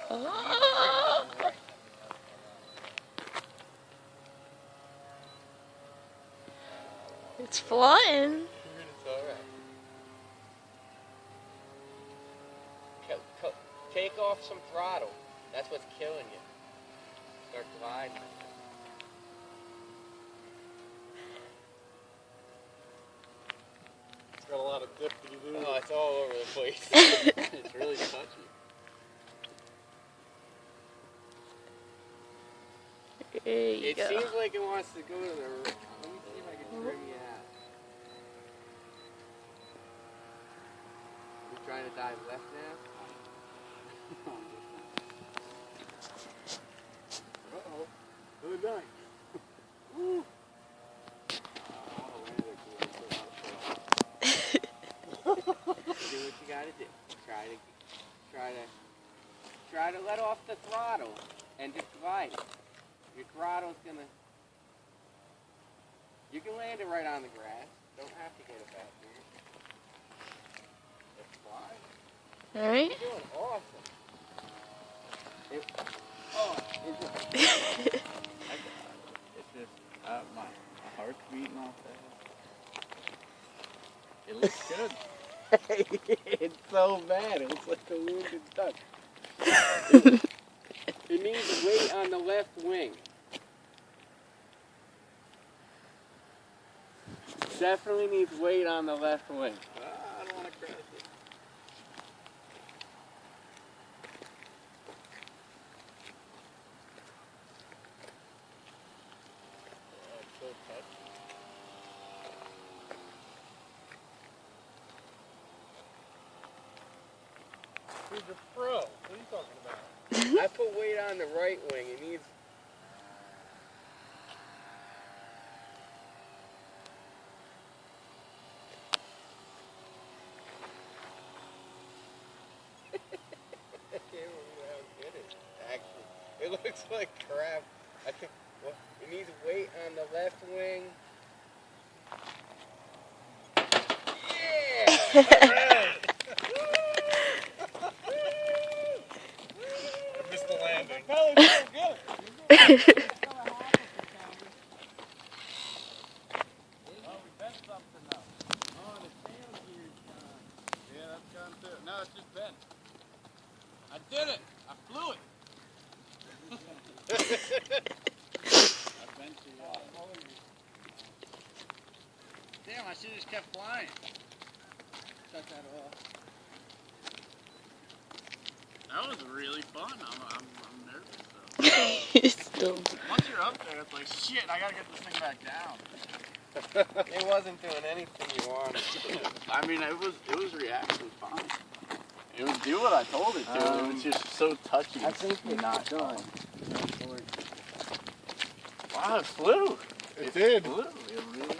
Oh. It's flying. It's alright. Take off some throttle. That's what's killing you. Start gliding. It's got a lot of dip to do. Oh, it's all over the place. It's really touchy. There you It go. seems like it wants to go to the. Let me see if I can trim you out. You're trying to dive left now? Uh-oh. Good night. Woo. Do what you gotta do. Try to let off the throttle and just glide it. Your throttle's gonna. You can land it right on the grass. Don't have to get it back here. It's fine. Alright. You're doing awesome. It's just my heart's beating off that. It looks good. It's so bad. It looks like a wounded duck. It needs weight on the left wing. Definitely needs weight on the left wing. I don't want to crash it. Oh, it's so touchy. He's a pro. What are you talking about? I put weight on the right wing. It needs. I can't believe how good it is, actually. It looks like crap. I think it needs weight on the left wing. Yeah! Alright. I missed the landing. No, it's so good. No, it's just bent. I did it! I flew it! I bent too long. Damn, I should have just kept flying. Shut that off. That was really fun. I'm nervous though. Still. Once you're up there, it's like, shit, I gotta get this thing back down. It wasn't doing anything you wanted to do. I mean, it was reacting fine. It would do what I told it to. It was just so touchy. I think it's not done. Wow, it flew. It did. Flew. It really